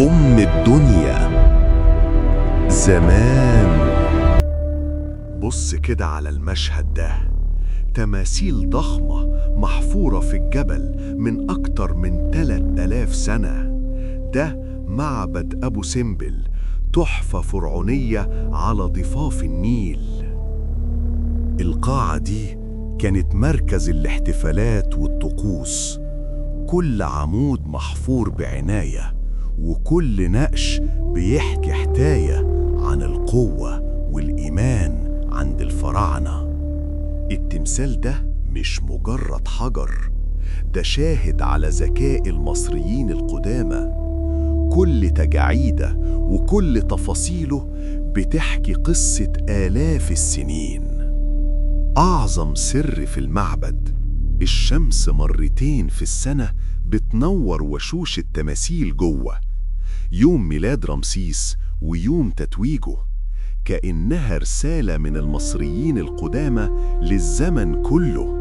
أم الدنيا زمان. بص كده على المشهد ده، تماثيل ضخمة محفورة في الجبل من أكتر من 3000 سنة. ده معبد أبو سمبل، تحفة فرعونية على ضفاف النيل. القاعة دي كانت مركز الاحتفالات والطقوس، كل عمود محفور بعناية، وكل نقش بيحكي حكاية عن القوة والإيمان عند الفراعنة. التمثال ده مش مجرد حجر، ده شاهد على ذكاء المصريين القدامى. كل تجاعيده وكل تفاصيله بتحكي قصة آلاف السنين. أعظم سر في المعبد، الشمس مرتين في السنة بتنور وشوش التماثيل جوه، يوم ميلاد رمسيس ويوم تتويجه، كأنها رسالة من المصريين القدامى للزمن كله.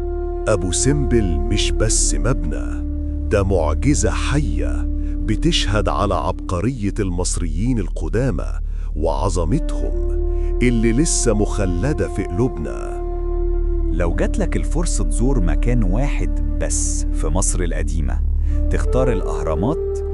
أبو سمبل مش بس مبنى، ده معجزة حية بتشهد على عبقرية المصريين القدامى وعظمتهم اللي لسه مخلدة في قلوبنا. لو جاتلك الفرصة تزور مكان واحد بس في مصر القديمة، تختار الأهرامات